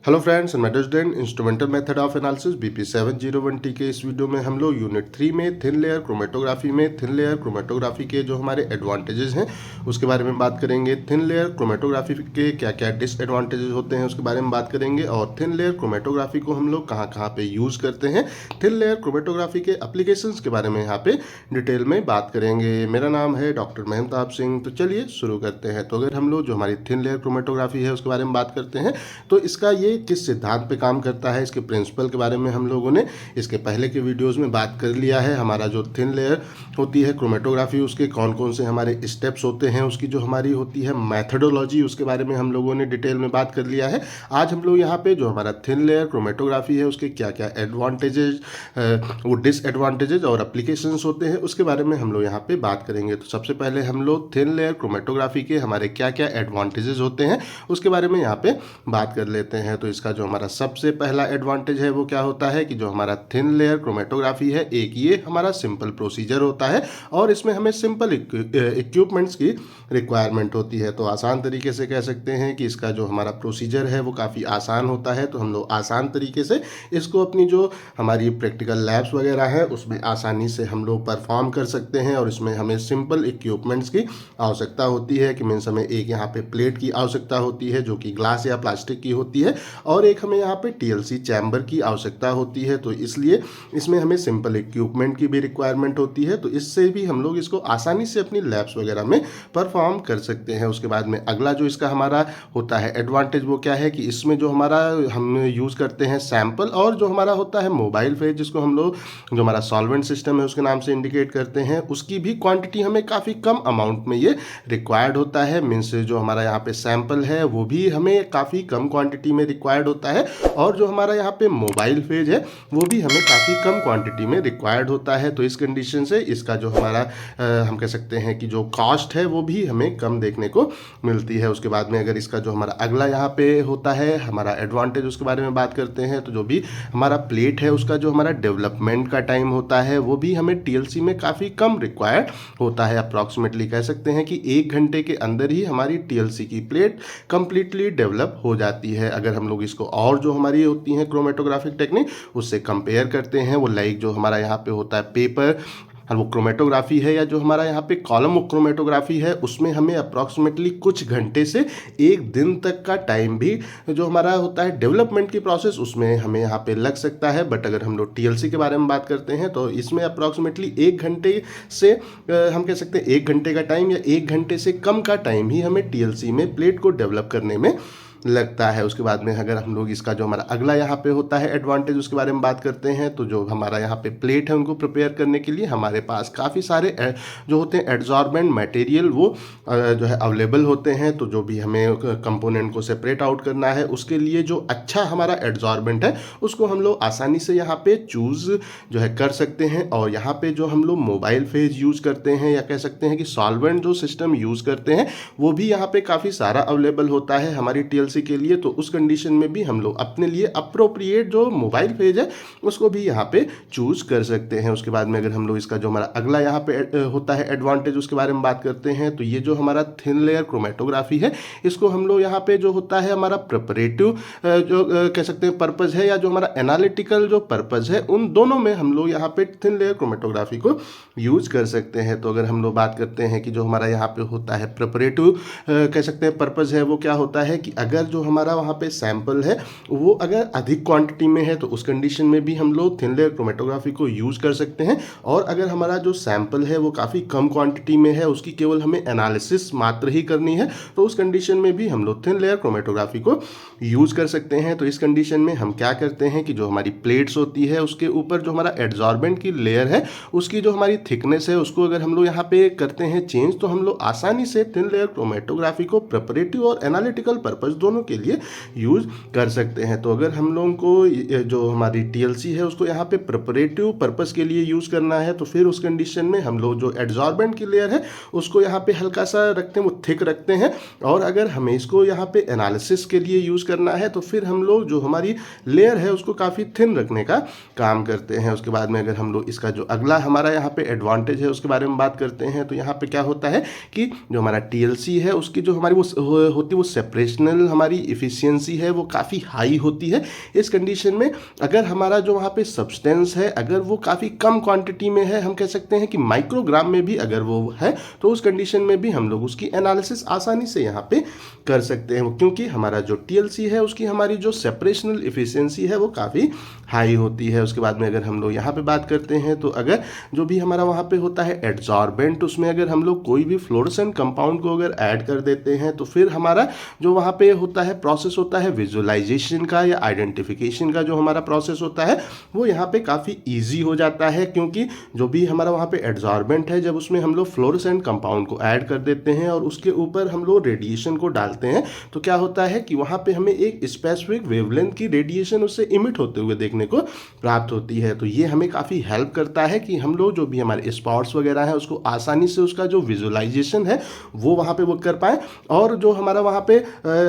Hello friends, मैं डजडेन instrumental method of analysis BP701T के इस वीडियो में हम लोग यूनिट 3 में थिन लेयर क्रोमेटोग्राफी में थिन लेयर क्रोमेटोग्राफी के जो हमारे एडवांटेजेस हैं उसके बारे में बात करेंगे। थिन लेयर क्रोमेटोग्राफी के क्या क्या डिसएडवांटेजेस होते हैं उसके बारे में बात करेंगे और थिन लेयर क्रोमेटोग्राफी को हम लोग कहाँ कहाँ पे यूज़ करते हैं, थिन लेयर क्रोमेटोग्राफी के एप्लीकेशंस के बारे में यहाँ पे डिटेल में बात करेंगे। मेरा नाम है डॉक्टर महताब सिंह। तो चलिए शुरू करते हैं। तो अगर हम लोग जो हमारी थिन लेयर क्रोमेटोग्राफी है उसके बारे में बात करते हैं तो इसका ये किस सिद्धांत पे काम करता है, इसके प्रिंसिपल के बारे में हम लोगों ने इसके पहले के वीडियोस में बात कर लिया है। हमारा जो थिन लेयर होती है क्रोमेटोग्राफी, उसके कौन कौन से हमारे स्टेप्स होते हैं, उसकी जो हमारी होती है मैथडोलॉजी, उसके बारे में हम लोगों ने डिटेल में बात कर लिया है। आज हम लोग यहाँ पे जो हमारा थिन लेयर क्रोमेटोग्राफी है उसके क्या क्या एडवांटेजेस, वो डिसएडवांटेजेस और एप्लीकेशंस होते हैं उसके बारे में हम लोग यहाँ पे बात करेंगे। तो सबसे पहले हम लोग थिन लेयर क्रोमेटोग्राफी के हमारे क्या क्या एडवांटेजेस होते हैं उसके बारे में यहाँ पे बात कर लेते हैं। तो इसका जो हमारा सबसे पहला एडवांटेज है वो क्या होता है कि जो हमारा थिन लेयर क्रोमेटोग्राफी है, एक ये हमारा सिंपल प्रोसीजर होता है और इसमें हमें सिंपल इक्विपमेंट्स की रिक्वायरमेंट होती है। तो आसान तरीके से कह सकते हैं कि इसका जो हमारा प्रोसीजर है वो काफ़ी आसान होता है। तो हम लोग आसान तरीके से इसको अपनी जो हमारी प्रैक्टिकल लैब्स वगैरह है उसमें आसानी से हम लोग परफॉर्म कर सकते हैं और इसमें हमें सिंपल इक्विपमेंट्स की आवश्यकता होती है कि मीन्स हमें एक यहाँ पे प्लेट की आवश्यकता होती है जो कि ग्लास या प्लास्टिक की होती है और एक हमें यहाँ पे TLC चैम्बर की आवश्यकता होती है। तो इसलिए इसमें हमें सिंपल इक्विपमेंट की भी रिक्वायरमेंट होती है। तो इससे भी हम लोग इसको आसानी से अपनी लैब्स वगैरह में परफॉर्म कर सकते हैं। उसके बाद में अगला जो इसका हमारा होता है एडवांटेज वो क्या है कि इसमें जो हमारा हम यूज़ करते हैं सैंपल और जो हमारा होता है मोबाइल फेज, जिसको हम लोग जो हमारा सॉल्वेंट सिस्टम है उसके नाम से इंडिकेट करते हैं, उसकी भी क्वांटिटी हमें काफ़ी कम अमाउंट में ये रिक्वायर्ड होता है। मीन्स जो हमारा यहाँ पे सैंपल है वो भी हमें काफ़ी कम क्वांटिटी में रिक्वायर्ड होता है और जो हमारा यहाँ पे मोबाइल फेज है वो भी हमें काफ़ी कम क्वांटिटी में रिक्वायर्ड होता है। तो इस कंडीशन से इसका जो हमारा हम कह सकते हैं कि जो कॉस्ट है वो भी हमें कम देखने को मिलती है। उसके बाद में अगर इसका जो हमारा अगला यहाँ पे होता है हमारा एडवांटेज उसके बारे में बात करते हैं तो जो भी हमारा प्लेट है उसका जो हमारा डेवलपमेंट का टाइम होता है वो भी हमें TLC में काफ़ी कम रिक्वायर्ड होता है। अप्रॉक्सीमेटली कह सकते हैं कि 1 घंटे के अंदर ही हमारी TLC की प्लेट कंप्लीटली डेवलप हो जाती है। अगर हम लोग इसको और जो हमारी होती हैं क्रोमेटोग्राफिक टेक्निक उससे कंपेयर करते हैं, वो लाइक जो हमारा यहाँ पे होता है पेपर और वो क्रोमेटोग्राफी है या जो हमारा यहाँ पे कॉलम क्रोमेटोग्राफी है, उसमें हमें अप्रॉक्सीमेटली कुछ घंटे से 1 दिन तक का टाइम भी जो हमारा होता है डेवलपमेंट की प्रोसेस उसमें हमें यहाँ पे लग सकता है। बट अगर हम लोग TLC के बारे में बात करते हैं तो इसमें अप्रॉक्सीमेटली 1 घंटे से हम कह सकते हैं 1 घंटे का टाइम या 1 घंटे से कम का टाइम ही हमें TLC में प्लेट को डेवलप करने में लगता है। उसके बाद में अगर हम लोग इसका जो हमारा अगला यहाँ पे होता है एडवांटेज उसके बारे में बात करते हैं तो जो हमारा यहाँ पे प्लेट है उनको प्रिपेयर करने के लिए हमारे पास काफ़ी सारे जो होते हैं एड्जॉर्बेंट मटेरियल वो जो है अवेलेबल होते हैं। तो जो भी हमें कंपोनेंट को सेपरेट आउट करना है उसके लिए जो अच्छा हमारा एड्जॉर्बेंट है उसको हम लोग आसानी से यहाँ पे चूज़ जो है कर सकते हैं। और यहाँ पे जो हम लोग मोबाइल फेज यूज़ करते हैं या कह सकते हैं कि सॉल्वेंट जो सिस्टम यूज़ करते हैं वो भी यहाँ पे काफ़ी सारा अवेलेबल होता है हमारी TLC के लिए। तो उस कंडीशन में भी हम लोग अपने लिए अप्रोप्रिएट जो मोबाइल फेज है उसको भी यहाँ पे चूज कर सकते हैं। उसके बाद में अगर हम लोग इसका जो हमारा अगला यहाँ पे होता है एडवांटेज उसके बारे में बात करते हैं तो ये जो हमारा थिन लेयर क्रोमेटोग्राफी है इसको हम लोग यहाँ पे जो होता है हमारा प्रिपरेटिव जो कह सकते हैं पर्पज है या जो हमारा एनालिटिकल जो पर्पज है, उन दोनों में हम लोग यहाँ पे थिन लेयर क्रोमेटोग्राफी को यूज कर सकते हैं। तो अगर हम लोग बात करते हैं कि जो हमारा यहाँ पे होता है प्रिपरेटिव कह सकते हैं पर्पज है, वो क्या होता है कि अगर जो हमारा वहाँ पे सैंपल है वो अगर अधिक क्वांटिटी में है तो उस कंडीशन में भी हम लोग थिन लेयर क्रोमेटोग्राफी को यूज़ कर सकते हैं। और अगर हमारा जो सैंपल है वो काफ़ी कम क्वांटिटी में है, उसकी केवल हमें एनालिसिस मात्र ही करनी है, तो उस कंडीशन में भी हम लोग थिन लेयर क्रोमेटोग्राफी को यूज़ कर सकते हैं। तो इस कंडीशन में हम क्या करते हैं कि जो हमारी प्लेट्स होती है उसके ऊपर जो हमारा एड्जॉर्बेंट की लेयर है उसकी जो हमारी थिकनेस है उसको अगर हम लोग यहाँ पे करते हैं चेंज तो हम लोग आसानी से थिन लेयर क्रोमेटोग्राफी को प्रिपरेटिव और एनालिटिकल पर्पज दोनों के लिए यूज कर सकते हैं। तो अगर हम लोगों को जो हमारी TLC है उसको यहाँ पे प्रिपरेटिव पर्पस के लिए यूज करना है तो फिर उस कंडीशन में हम लोग जो एड्जॉर्बेंट की लेयर है उसको यहाँ पे हल्का सा रखते हैं, वो थिक रखते हैं। और अगर हमें इसको यहाँ पे एनालिसिस के लिए यूज करना है तो फिर हम लोग जो हमारी लेयर है उसको काफ़ी थिन रखने का काम करते हैं। उसके बाद में अगर हम लोग इसका जो अगला हमारा यहाँ पे एडवांटेज है उसके बारे में बात करते हैं तो यहाँ पे क्या होता है कि जो हमारा TLC है उसकी जो हमारी वो होती है वो सेपरेशनल हमारी इफ़िशियंसी है वो काफ़ी हाई होती है। इस कंडीशन में अगर हमारा जो वहाँ पे सब्सटेंस है अगर वो काफ़ी कम क्वांटिटी में है, हम कह सकते हैं कि माइक्रोग्राम में भी अगर वो है, तो उस कंडीशन में भी हम लोग उसकी एनालिसिस आसानी से यहाँ पे कर सकते हैं, क्योंकि हमारा जो टीएलसी है उसकी हमारी जो सेपरेशनल इफिशियंसी है वो काफ़ी हाई होती है। उसके बाद में अगर हम लोग यहाँ पे बात करते हैं तो अगर जो भी हमारा वहाँ पे होता है एडजॉर्बेंट, उसमें अगर हम लोग कोई भी फ्लोरेसेंट कंपाउंड को अगर ऐड कर देते हैं तो फिर हमारा जो वहाँ पे होता है प्रोसेस होता है विजुअलाइजेशन का या आइडेंटिफिकेशन का जो हमारा प्रोसेस होता है वो यहाँ पे काफ़ी ईजी हो जाता है, क्योंकि जो भी हमारा वहाँ पे एडजॉर्बेंट है जब उसमें हम लोग फ्लोरेसेंट कंपाउंड को ऐड कर देते हैं और उसके ऊपर हम लोग रेडिएशन को डालते हैं तो क्या होता है कि वहाँ पे हमें एक स्पेसिफिक वेवलेंथ की रेडिएशन उससे इमिट होते हुए देखने को प्राप्त होती है। तो ये हमें काफ़ी हेल्प करता है कि हम लोग जो भी हमारे स्पॉट्स वगैरह हैं उसको आसानी से उसका जो विजुअलाइजेशन है वो वहाँ पे वो कर पाए, और जो हमारा वहाँ पे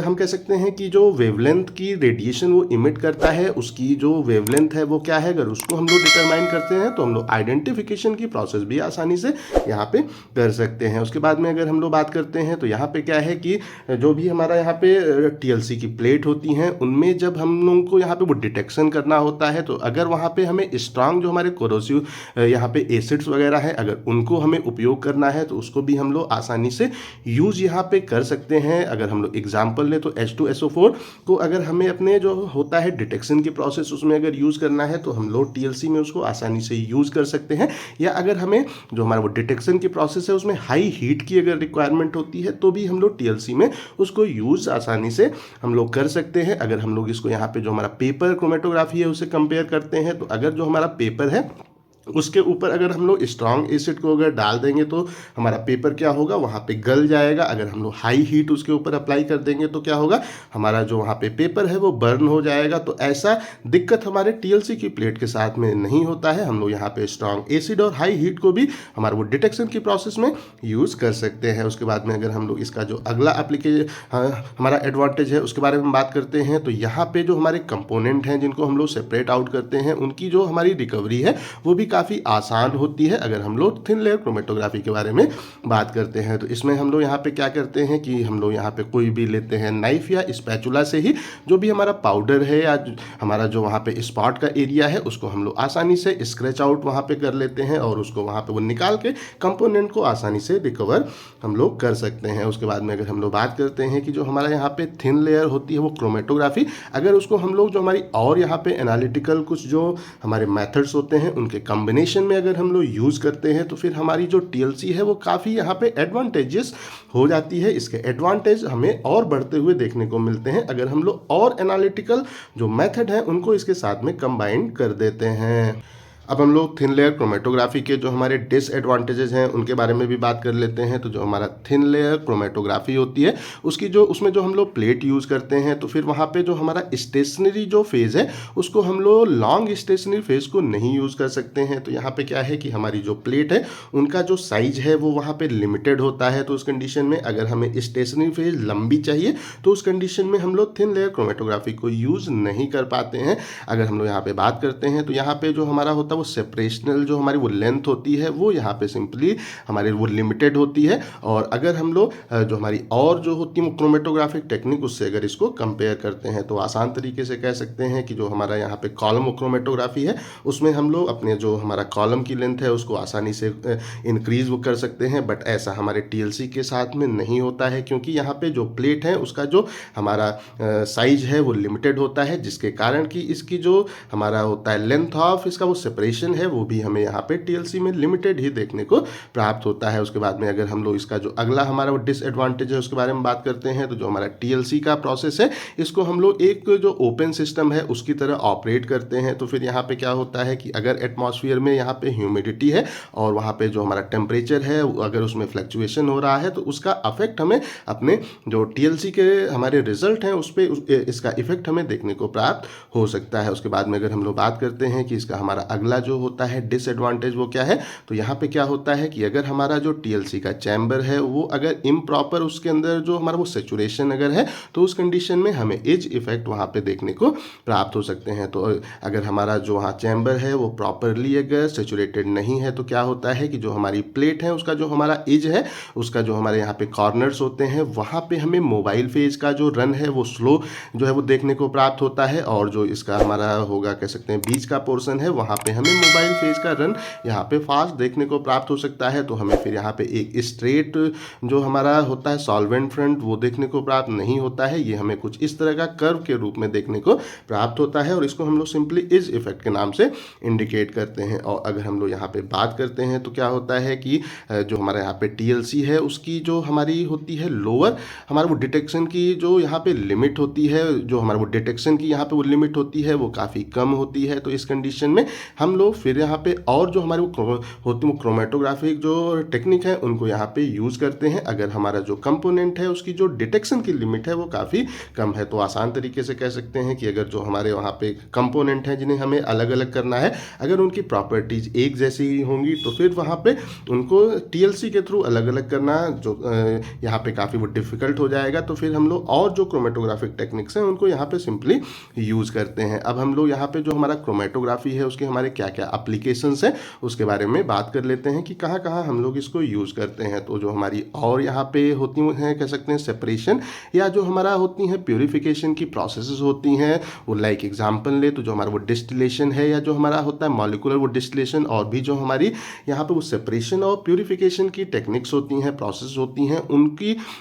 हम कह सकते हैं कि जो वेवलेंथ की रेडिएशन वो इमिट करता है उसकी जो वेवलेंथ है वो क्या है, अगर उसको हम लोग डिटरमाइन करते हैं तो हम लोग आइडेंटिफिकेशन की प्रोसेस भी आसानी से यहाँ पे कर सकते हैं। उसके बाद में अगर हम लोग बात करते हैं तो यहाँ पे क्या है कि जो भी हमारा यहाँ पे टीएलसी की प्लेट होती हैं उनमें जब हम लोगों को यहाँ पे वो डिटेक्शन करना होता है तो अगर वहाँ पे हमें स्ट्रांग जो हमारे कोरोसिव यहाँ पे एसिड्स वगैरह है अगर उनको हमें उपयोग करना है तो उसको भी हम लोग आसानी से यूज़ यहाँ पे कर सकते हैं। अगर हम लोग एग्जाम्पल लें तो H2SO4 को अगर हमें अपने जो होता है डिटेक्शन की प्रोसेस उसमें अगर यूज़ करना है तो हम लोग टीएलसी में उसको आसानी से यूज़ कर सकते हैं, या अगर हमें जो हमारा वो डिटेक्शन की प्रोसेस है उसमें हाई हीट की अगर रिक्वायरमेंट होती है तो भी हम लोग टीएलसी में उसको यूज़ आसानी से हम लोग कर सकते हैं। अगर हम लोग इसको यहाँ पे जो हमारा पेपर क्रोमेटोग्राफी है उसे कंपेयर करते हैं तो अगर जो हमारा पेपर है उसके ऊपर अगर हम लोग स्ट्रॉन्ग एसिड को अगर डाल देंगे तो हमारा पेपर क्या होगा वहाँ पे गल जाएगा। अगर हम लोग हाई हीट उसके ऊपर अप्लाई कर देंगे तो क्या होगा, हमारा जो वहाँ पे पेपर है वो बर्न हो जाएगा। तो ऐसा दिक्कत हमारे टीएलसी की प्लेट के साथ में नहीं होता है। हम लोग यहाँ पे स्ट्रॉन्ग एसिड और हाई हीट को भी हमारा वो डिटेक्शन की प्रोसेस में यूज़ कर सकते हैं। उसके बाद में अगर हम लोग इसका जो अगला हमारा एडवांटेज है उसके बारे में बात करते हैं तो यहाँ पे जो हमारे कंपोनेंट हैं जिनको हम लोग सेपरेट आउट करते हैं उनकी जो हमारी रिकवरी है वो भी काफ़ी आसान होती है। अगर हम लोग थिन लेयर क्रोमेटोग्राफी के बारे में बात करते हैं तो इसमें हम लोग यहाँ पे क्या करते हैं कि हम लोग यहाँ पे कोई भी लेते हैं नाइफ या स्पैचुला से ही जो भी हमारा पाउडर है या हमारा जो वहाँ पे स्पॉट का एरिया है उसको हम लोग आसानी से स्क्रैच आउट वहाँ पे कर लेते हैं और उसको वहाँ पे वो निकाल के कंपोनेंट को आसानी से रिकवर हम लोग कर सकते हैं। उसके बाद में अगर हम लोग बात करते हैं कि जो हमारा यहाँ पे थिन लेयर होती है वो क्रोमेटोग्राफी, अगर उसको हम लोग जो हमारी और यहाँ पे एनालिटिकल कुछ जो हमारे मेथड्स होते हैं उनके कॉम्बिनेशन में अगर हम लोग यूज़ करते हैं तो फिर हमारी जो टीएलसी है वो काफ़ी यहाँ पे एडवांटेजेस हो जाती है। इसके एडवांटेज हमें और बढ़ते हुए देखने को मिलते हैं अगर हम लोग और एनालिटिकल जो मेथड है उनको इसके साथ में कंबाइन कर देते हैं। अब हम लोग थिन लेयर क्रोमेटोग्राफी के जो हमारे डिसएडवांटेजेस हैं उनके बारे में भी बात कर लेते हैं। तो जो हमारा थिन लेयर क्रोमेटोग्राफी होती है उसकी जो उसमें जो हम लोग प्लेट यूज़ करते हैं तो फिर वहाँ पे जो हमारा स्टेशनरी जो फेज़ है उसको हम लोग लॉन्ग स्टेशनरी फेज़ को नहीं यूज़ कर सकते हैं। तो यहाँ पे क्या है कि हमारी जो प्लेट है उनका जो साइज है वो वहाँ पे लिमिटेड होता है। तो उस कंडीशन में अगर हमें स्टेशनरी फेज़ लंबी चाहिए तो उस कंडीशन में हम लोग थिन लेयर क्रोमेटोग्राफी को यूज़ नहीं कर पाते हैं। अगर हम लोग यहाँ पे बात करते हैं तो यहाँ पे जो हमारा होता है वो सेपरेशनल जो हमारी वो लेंथ होती है वो यहाँ पे सिंपली हमारी वो लिमिटेड होती है। और अगर हम लोग जो हमारी और जो होती है क्रोमेटोग्राफिक टेक्निक उससे अगर इसको कंपेयर करते हैं तो आसान तरीके से कह सकते हैं कि जो हमारा यहाँ पे कॉलम क्रोमेटोग्राफी है उसमें हम लोग अपने जो हमारा कॉलम की लेंथ है उसको आसानी से इंक्रीज वो कर सकते हैं। बट ऐसा हमारे टीएलसी के साथ में नहीं होता है, क्योंकि यहाँ पे जो प्लेट है उसका जो हमारा साइज है वो लिमिटेड होता है, जिसके कारण कि इसकी जो हमारा होता है लेंथ ऑफ इसका वो सेपरेशन है वो भी हमें यहाँ पे टीएलसी में लिमिटेड ही देखने को प्राप्त होता है। उसके बाद में अगर हम लोग इसका जो अगला हमारा वो डिसएडवांटेज है उसके बारे में बात करते हैं तो जो हमारा टीएलसी का प्रोसेस है इसको हम लोग एक जो ओपन सिस्टम है उसकी तरह ऑपरेट करते हैं। तो फिर यहाँ पे क्या होता है कि अगर एटमॉस्फेयर में यहाँ पे ह्यूमिडिटी है और वहाँ पे जो हमारा टेम्परेचर है अगर उसमें फ्लक्चुएशन हो रहा है तो उसका अफेक्ट हमें अपने जो टीएलसी के हमारे रिजल्ट हैं उस पर इसका इफेक्ट हमें देखने को प्राप्त हो सकता है। उसके बाद में अगर हम लोग बात करते हैं कि इसका हमारा अगला अगला जो होता है डिसएडवांटेज वो क्या है, तो यहाँ पे क्या होता है कि अगर हमारा जो टीएलसी का चैम्बर है वो अगर इम्प्रॉपर उसके अंदर जो हमारा वो सेचुरेशन अगर है तो उस कंडीशन में हमें एज इफेक्ट वहाँ पे देखने को प्राप्त हो सकते हैं। तो अगर हमारा जो वहाँ चैम्बर है वो प्रॉपरली अगर सेचुरेटेड नहीं है तो क्या होता है कि जो हमारी प्लेट है उसका जो हमारा एज है, उसका जो हमारे यहाँ पे कॉर्नर्स होते हैं वहाँ पे हमें मोबाइल फेज का जो रन है वो स्लो जो है वो देखने को प्राप्त होता है, और जो इसका हमारा होगा कह सकते हैं बीच का पोर्शन है वहाँ पे हमें मोबाइल फेज का रन यहाँ पे फास्ट देखने को प्राप्त हो सकता है। तो हमें फिर यहाँ पे एक स्ट्रेट जो हमारा होता है सॉल्वेंट फ्रंट वो देखने को प्राप्त नहीं होता है, ये हमें कुछ इस तरह का कर्व के रूप में देखने को प्राप्त होता है, और इसको हम लोग सिंपली एज इफेक्ट के नाम से इंडिकेट करते हैं। और अगर हम लोग यहाँ पे बात करते हैं तो क्या होता है कि जो हमारे यहाँ पे टीएलसी है उसकी जो हमारी होती है लोअर हमारा वो डिटेक्शन की जो यहाँ पे लिमिट होती है, जो हमारा वो डिटेक्शन की यहाँ पे वो लिमिट होती है वो काफ़ी कम होती है। तो इस कंडीशन में हम लोग फिर यहाँ पे और जो हमारे वो होती है क्रोमेटोग्राफिक जो टेक्निक है उनको यहाँ पे यूज़ करते हैं अगर हमारा जो कंपोनेंट है उसकी जो डिटेक्शन की लिमिट है वो काफ़ी कम है। तो आसान तरीके से कह सकते हैं कि अगर जो हमारे वहाँ पे कंपोनेंट हैं जिन्हें हमें अलग अलग करना है, अगर उनकी प्रॉपर्टीज एक जैसी होंगी तो फिर वहाँ पे उनको टीएलसी के थ्रू अलग अलग करना जो यहाँ पे काफ़ी वो डिफ़िकल्ट हो जाएगा। तो फिर हम लोग और जो क्रोमेटोग्राफिक टेक्निक्स हैं उनको यहाँ पे सिंपली यूज़ करते हैं। अब हम लोग यहाँ पे जो हमारा क्रोमेटोग्राफी है उसके हमारे क्या क्या एप्लीकेशंस हैं उसके बारे में बात कर लेते हैं कि कहाँ कहाँ हम लोग इसको यूज़ करते हैं। तो जो हमारी और यहाँ पे होती हैं कह सकते हैं सेपरेशन या जो हमारा होती हैं प्योरीफिकेशन की प्रोसेसेस होती हैं, वो लाइक एग्जांपल ले तो जो हमारा वो डिस्टिलेशन है या जो हमारा होता है मॉलिक्यूलर वो डिस्टिलेशन, और भी जो हमारी यहाँ पे वो सेपरेशन और प्योरीफिकेशन की टेक्निक्स होती हैं प्रोसेस होती हैं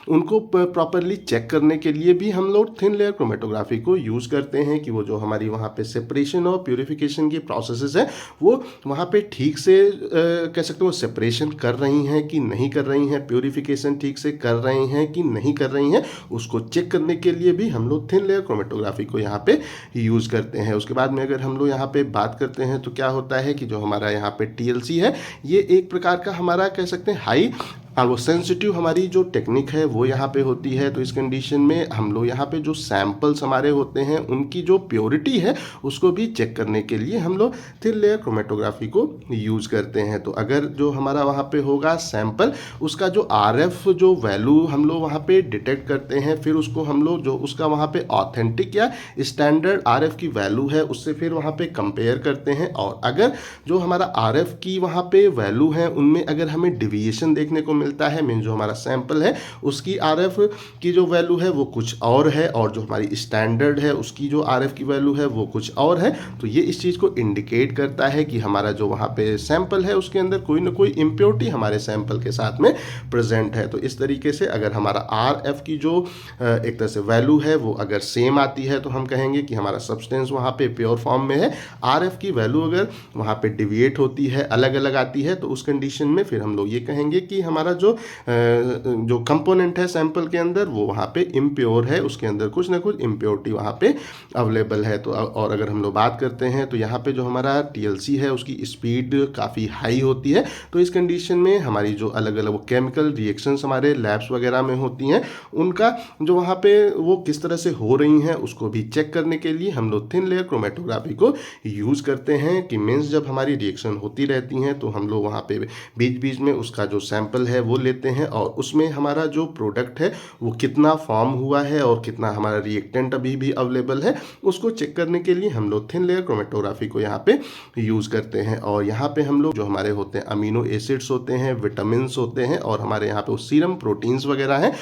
उनको प्रॉपरली चेक करने के लिए भी हम लोग थिन लेयर क्रोमेटोग्राफी को यूज़ करते हैं कि वो जो हमारी वहाँ पे सेपरेशन और प्योरीफिकेशन की प्रोसेसेस है वो वहाँ पे ठीक से कह सकते हैं वो सेपरेशन कर रही हैं कि नहीं कर रही हैं, प्योरीफिकेशन ठीक से कर रही हैं कि नहीं कर रही हैं, उसको चेक करने के लिए भी हम लोग थिन लेयर क्रोमेटोग्राफी को यहाँ पे यूज़ करते हैं। उसके बाद में अगर हम लोग यहाँ पे बात करते हैं तो क्या होता है कि जो हमारा यहाँ पे टीएलसी है ये एक प्रकार का हमारा कह सकते हैं हाई और वो सेंसिटिव हमारी जो टेक्निक है वो यहाँ पे होती है। तो इस कंडीशन में हम लोग यहाँ पे जो सैंपल्स हमारे होते हैं उनकी जो प्योरिटी है उसको भी चेक करने के लिए हम लोग थिन लेयर क्रोमेटोग्राफी को यूज़ करते हैं। तो अगर जो हमारा वहाँ पे होगा सैंपल उसका जो आरएफ जो वैल्यू हम लोग वहाँ पे डिटेक्ट करते हैं, फिर उसको हम लोग जो उसका वहाँ पे ऑथेंटिक या स्टैंडर्ड आरएफ की वैल्यू है उससे फिर वहाँ पे कंपेयर करते हैं, और अगर जो हमारा आरएफ की वहाँ पे वैल्यू है उनमें अगर हमें डिविएशन देखने को मिलता है, मीन जो हमारा सैंपल है उसकी आरएफ की जो वैल्यू है वो कुछ और है और जो हमारी स्टैंडर्ड है उसकी जो आरएफ की वैल्यू है वो कुछ और है, तो ये इस चीज़ को इंडिकेट करता है कि हमारा जो वहाँ पे सैंपल है उसके अंदर कोई ना कोई इम्प्योरिटी हमारे सैंपल के साथ में प्रेजेंट है। तो इस तरीके से अगर हमारा आरएफ की जो एक तरह से वैल्यू है वो अगर सेम आती है तो हम कहेंगे कि हमारा सब्सटेंस वहाँ पे प्योर फॉर्म में है। आरएफ की वैल्यू अगर वहाँ पे डिविएट होती है अलग अलग आती है तो उस कंडीशन में फिर हम लोग ये कहेंगे कि हमारा जो कंपोनेंट है सैंपल के अंदर वो वहाँ पे इम्प्योर है, उसके अंदर कुछ ना कुछ इम्प्योरिटी वहाँ पे अवेलेबल है। तो और अगर हम लोग बात करते हैं तो यहाँ पे जो हमारा टीएलसी है उसकी स्पीड काफ़ी हाई होती है। तो इस कंडीशन में हमारी जो अलग अलग वो केमिकल रिएक्शंस हमारे लैब्स वगैरह में होती हैं उनका जो वहाँ पे वो किस तरह से हो रही हैं उसको भी चेक करने के लिए हम लोग थिन लेयर क्रोमेटोग्राफी को यूज़ करते हैं कि मीन्स जब हमारी रिएक्शन होती रहती हैं तो हम लोग वहाँ पे बीच बीच में उसका जो सैंपल है वो लेते हैं और उसमें हमारा जो प्रोडक्ट है वो कितना फॉर्म हुआ है और कितना हमारा रिएक्टेंट अभी भी अवेलेबल है उसको चेक करने के लिए हम लोग थिन लेयर क्रोमेटोग्राफी को यहाँ पे यूज़ करते हैं। और यहाँ पे हम लोग जो हमारे होते हैं अमीनो एसिड्स होते हैं, विटामिन्स होते हैं और हमारे यहाँ पे सीरम प्रोटीन्स वगैरह हैं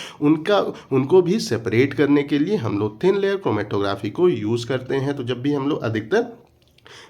उनको भी सेपरेट करने के लिए हम लोग थिन लेयर क्रोमेटोग्राफी को यूज़ करते हैं। तो जब भी हम लोग अधिकतर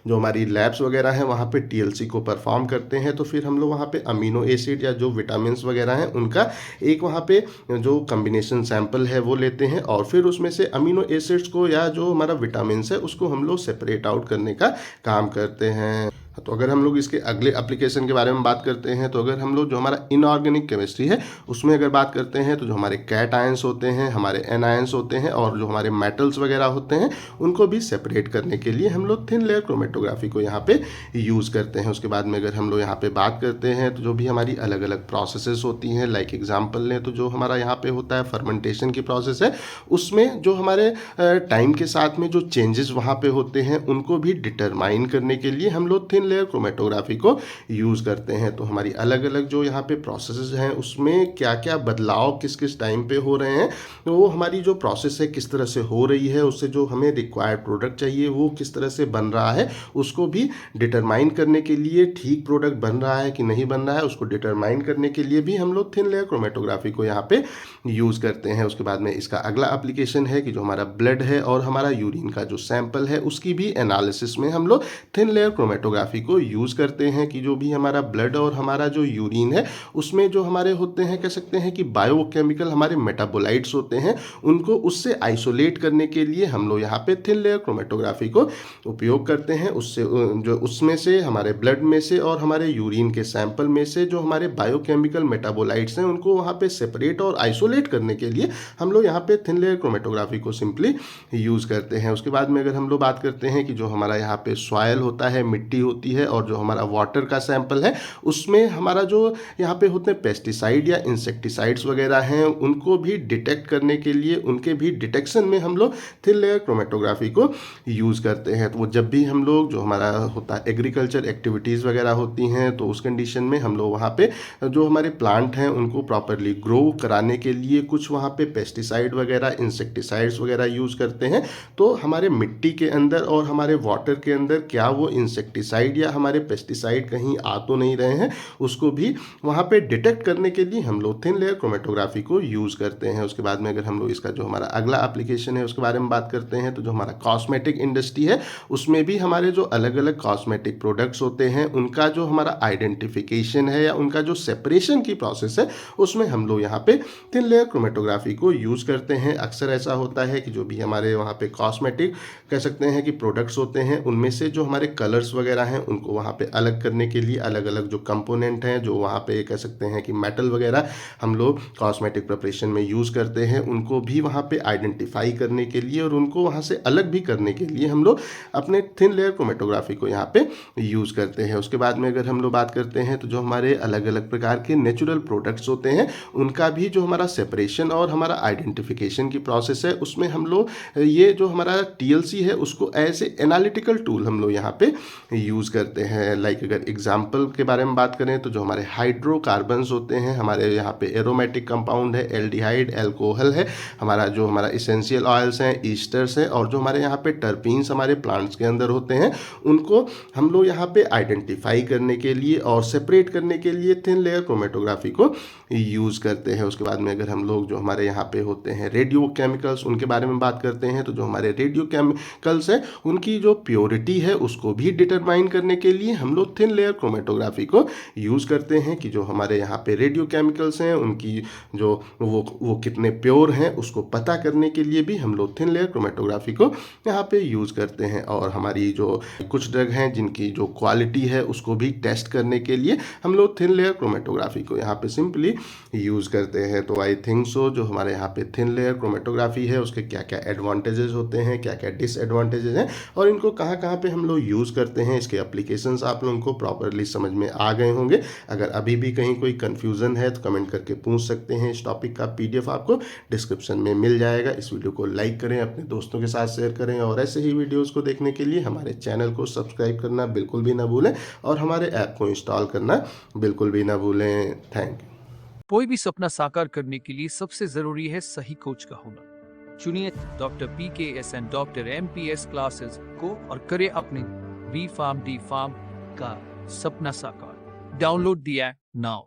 जो हमारी लैब्स वगैरह हैं वहाँ पे टीएलसी को परफॉर्म करते हैं तो फिर हम लोग वहाँ पे अमीनो एसिड या जो विटामिन्स वगैरह हैं उनका एक वहाँ पे जो कम्बिनेशन सैंपल है वो लेते हैं और फिर उसमें से अमीनो एसिड्स को या जो हमारा विटामिन्स है उसको हम लोग सेपरेट आउट करने का काम करते हैं। तो अगर हम लोग इसके अगले एप्लीकेशन के बारे में बात करते हैं तो अगर हम लोग जो हमारा इनऑर्गेनिक केमिस्ट्री है उसमें अगर बात करते हैं तो जो हमारे कैट आयंस होते हैं, हमारे एनायंस होते हैं और जो हमारे मेटल्स वगैरह होते हैं उनको भी सेपरेट करने के लिए हम लोग थिन लेयर क्रोमेटोग्राफी को यहाँ पे यूज़ करते हैं। उसके बाद में अगर हम लोग यहाँ पे बात करते हैं तो जो भी हमारी अलग अलग प्रोसेसेस होती हैं लाइक एग्जाम्पल लें तो जो हमारा यहाँ पे होता है फर्मेंटेशन की प्रोसेस है उसमें जो हमारे टाइम के साथ में जो चेंजेस वहाँ पे होते हैं उनको भी डिटरमाइन करने के लिए हम लोग थिन लेयर लेयर क्रोमेटोग्राफी को यूज़ करते हैं। तो हमारी अलग अलग जो यहाँ पे प्रोसेसेस हैं उसमें क्या क्या बदलाव किस किस टाइम पे हो रहे हैं, तो वो हमारी जो प्रोसेस है किस तरह से हो रही है, उससे जो हमें रिक्वायर्ड प्रोडक्ट चाहिए वो किस तरह से बन रहा है, उसको भी डिटरमाइन करने के लिए, ठीक प्रोडक्ट बन रहा है कि नहीं बन रहा है उसको डिटरमाइन करने के लिए भी हम लोग थिन लेयर क्रोमेटोग्राफी को यहाँ पे यूज़ करते हैं। उसके बाद में इसका अगला एप्लीकेशन है कि जो हमारा ब्लड है और हमारा यूरिन का जो सैंपल है उसकी भी एनालिसिस में हम लोग थिन लेयर क्रोमेटोग्राफी को यूज़ करते हैं कि जो भी हमारा ब्लड और हमारा जो यूरिन है उसमें जो हमारे होते हैं, कह सकते हैं कि बायोकेमिकल हमारे मेटाबोलाइट्स होते हैं, उनको उससे आइसोलेट करने के लिए हम लोग यहाँ पे थिन लेयर क्रोमेटोग्राफी को उपयोग करते हैं। उससे जो उसमें से हमारे ब्लड में से और हमारे यूरिन के सैंपल में से जो हमारे बायोकेमिकल मेटाबोलाइट्स हैं उनको वहाँ पे सेपरेट और आइसोलेट करने के लिए हम लोग यहाँ पे थिन लेयर क्रोमेटोग्राफी को सिंपली यूज़ करते हैं। उसके बाद में अगर हम लोग बात करते हैं कि जो हमारा यहाँ पे सॉयल होता है, मिट्टी होती है, और जो हमारा वाटर का सैंपल है उसमें हमारा जो यहाँ पे होते हैं पेस्टिसाइड या इंसेक्टिसाइड्स वगैरह हैं उनको भी डिटेक्ट करने के लिए, उनके भी डिटेक्शन में हम लोग थिन लेयर क्रोमेटोग्राफी को यूज़ करते हैं। तो वो जब भी हम लोग जो हमारा होता है एग्रीकल्चर एक्टिविटीज़ वगैरह होती हैं तो उस कंडीशन में हम लोग वहाँ पे जो हमारे प्लांट हैं उनको प्रॉपरली ग्रो कराने के लिए कुछ वहाँ पे पेस्टिसाइड वगैरह, इंसेक्टिसाइड्स वगैरह यूज़ करते हैं। तो हमारे मिट्टी के अंदर और हमारे वाटर के अंदर क्या वो इंसेक्टिसाइड या हमारे पेस्टिसाइड कहीं आ तो नहीं रहे हैं, उसको भी वहाँ पे डिटेक्ट करने के लिए हम लोग थिन लेयर क्रोमेटोग्राफी को यूज़ करते हैं। उसके बाद में अगर हम लोग इसका जो हमारा अगला एप्लीकेशन है उसके बारे में बात करते हैं तो जो हमारा कॉस्मेटिक इंडस्ट्री है उसमें भी हमारे जो अलग अलग कॉस्मेटिक प्रोडक्ट्स होते हैं उनका जो हमारा आइडेंटिफिकेशन है या उनका जो सेपरेशन की प्रोसेस है उसमें हम लोग यहाँ पे थिन लेयर क्रोमेटोग्राफी को यूज़ करते हैं। अक्सर ऐसा होता है कि जो भी हमारे वहाँ पे कॉस्मेटिक कह सकते हैं कि प्रोडक्ट्स होते हैं उनमें से जो हमारे कलर्स वगैरह हैं उनको वहाँ पे अलग करने के लिए अलग अलग जो कंपोनेंट हैं, जो वहाँ पे कह सकते हैं कि मेटल वगैरह हम लोग कॉस्मेटिक प्रिपरेशन में यूज़ करते हैं, उनको भी वहाँ पे आइडेंटिफाई करने के लिए और उनको वहाँ से अलग भी करने के लिए हम लोग अपने थिन लेयर क्रोमेटोग्राफी को यहाँ पे यूज़ करते हैं। उसके बाद में अगर हम लोग बात करते हैं तो जो हमारे अलग अलग प्रकार के नेचुरल प्रोडक्ट्स होते हैं उनका भी जो हमारा सेपरेशन और हमारा आइडेंटिफिकेशन की प्रोसेस है उसमें हम लोग ये जो हमारा TLC है उसको एज ए एनालिटिकल टूल हम लोग यहाँ पे यूज़ करते हैं। लाइक अगर एग्जाम्पल के बारे में बात करें तो जो हमारे हाइड्रोकार्बन्स होते हैं, हमारे यहाँ पे एरोमेटिक कंपाउंड है, एल्डिहाइड, एल्कोहल है, हमारा जो हमारा इसेंशियल ऑयल्स हैं, ईस्टर्स हैं, और जो हमारे यहाँ पे टर्पीन्स हमारे प्लांट्स के अंदर होते हैं उनको हम लोग यहाँ पे आइडेंटिफाई करने के लिए और सेपरेट करने के लिए थिन लेयर क्रोमेटोग्राफी को यूज़ करते हैं। उसके बाद में अगर हम लोग जो हमारे यहाँ पे होते हैं रेडियो केमिकल्स उनके बारे में बात करते हैं तो जो हमारे रेडियो केमिकल्स है उनकी जो प्योरिटी है उसको भी डिटरमाइन करने के लिए हम लोग थिन लेयर क्रोमेटोग्राफी को यूज़ करते हैं कि जो हमारे यहाँ पे रेडियो केमिकल्स हैं उनकी जो वो कितने प्योर हैं उसको पता करने के लिए भी हम लोग थिन लेयर क्रोमेटोग्राफी को यहाँ पे यूज़ करते हैं। और हमारी जो कुछ ड्रग हैं जिनकी जो क्वालिटी है उसको भी टेस्ट करने के लिए हम लोग थिन लेयर क्रोमेटोग्राफी को यहाँ पे सिंपली यूज़ करते हैं। तो आई थिंक सो जो हमारे यहाँ पे थिन लेयर क्रोमेटोग्राफी है उसके क्या क्या एडवांटेजेस होते हैं, क्या क्या डिसएडवांटेजेस हैं और इनको कहाँ कहाँ पे हम लोग यूज़ करते हैं, इसके एप्लीकेशंस आप लोगों को प्रॉपरली समझ में आ गए होंगे। अगर अभी भी कहीं कोई कन्फ्यूज़न है तो कमेंट करके पूछ सकते हैं। इस टॉपिक का PDF आपको डिस्क्रिप्शन में मिल जाएगा। इस वीडियो को लाइक करें, अपने दोस्तों के साथ शेयर करें और ऐसे ही वीडियोज़ को देखने के लिए हमारे चैनल को सब्सक्राइब करना बिल्कुल भी ना भूलें और हमारे ऐप को इंस्टॉल करना बिल्कुल भी ना भूलें। Thank you. कोई भी सपना साकार करने के लिए सबसे जरूरी है सही कोच का होना। चुनिए doctor PKS and doctor MPS classes को और करें अपने B Farm D Farm का सपना साकार। Download the app now.